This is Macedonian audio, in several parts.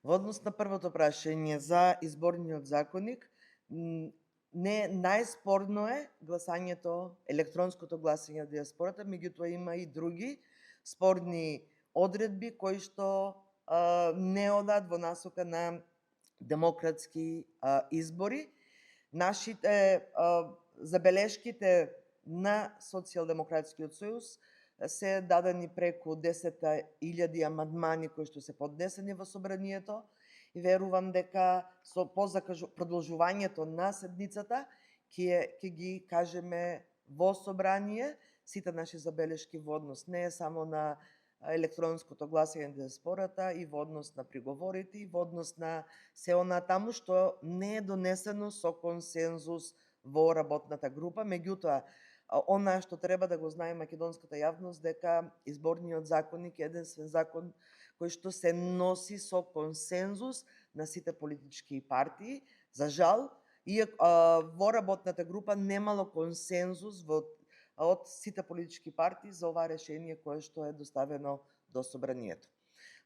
Во однос на првото прашање за изборниот законник, не најспорно е гласањето, електронското гласање од диаспората, меѓутоа има и други спорни одредби кои што не одат во насока на демократски избори. Нашите забелешките на Социјалдемократскиот сојуз се дадени преку 10.000 амандмани кои што се поднесени во собранието и верувам дека со продолжувањето на седницата ќе ги кажеме во собрание сите наши забелешки во однос не само на електронското гласање на диаспората и во однос на приговорите и во однос на се она таму што не е донесено со консензус во работната група, меѓутоа она што треба да го знае македонската јавност дека изборниот законник е единствен закон кој што се носи со консензус на сите политички партии. За жал, во работната група немало консензус од сите политички партии за ова решение кое што е доставено до собранието.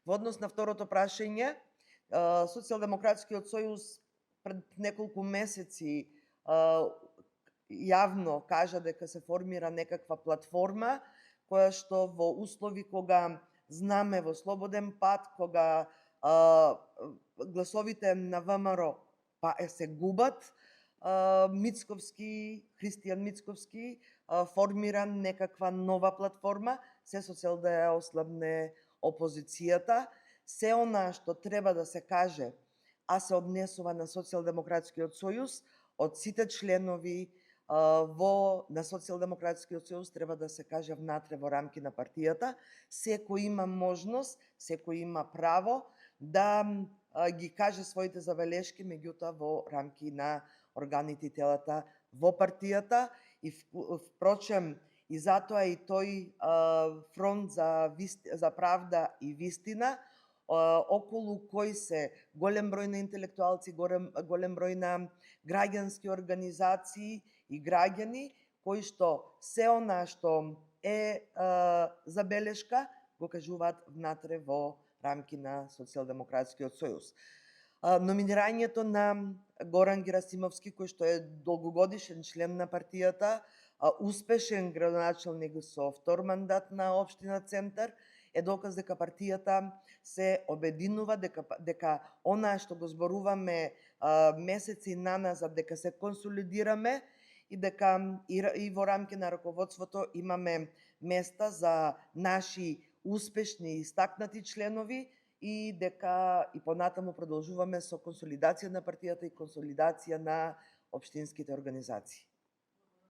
Во однос на второто прашање, Социјалдемократскиот сојуз пред неколку месеци јавно кажа дека се формира некаква платформа која што во услови кога знаме во слободен пат, кога гласовите на ВМРО се губат, Христијан Мицковски формира некаква нова платформа, се со цел да ја ослабне опозицијата. Се она што треба да се каже, а се однесува на Социјалдемократскиот сојуз, од сите членови на Социјалдемократскиот сојуз треба да се каже внатре во рамки на партијата. Секој има можност, секој има право да ги каже своите забелешки, меѓутоа во рамки на органите и телата во партијата и впрочем и затоа и тој фронт за правда и вистина околу кој се голем број на интелектуалци, голем број на граѓански организации и граѓани кои што се она што е забелешка го кажуваат внатре во рамки на Социјалдемократскиот сојуз. Номинирањето на Горан Герасимовски, кој што е долгогодишен член на партијата, успешен градоначалник со втор мандат на општина Центар, е доказ дека партијата се обединува, дека она што го зборуваме месеци наназад, дека се консолидираме и дека и во рамки на раководството имаме места за наши успешни и истакнати членови и дека и понатаму продолжуваме со консолидација на партијата и консолидација на општинските организации.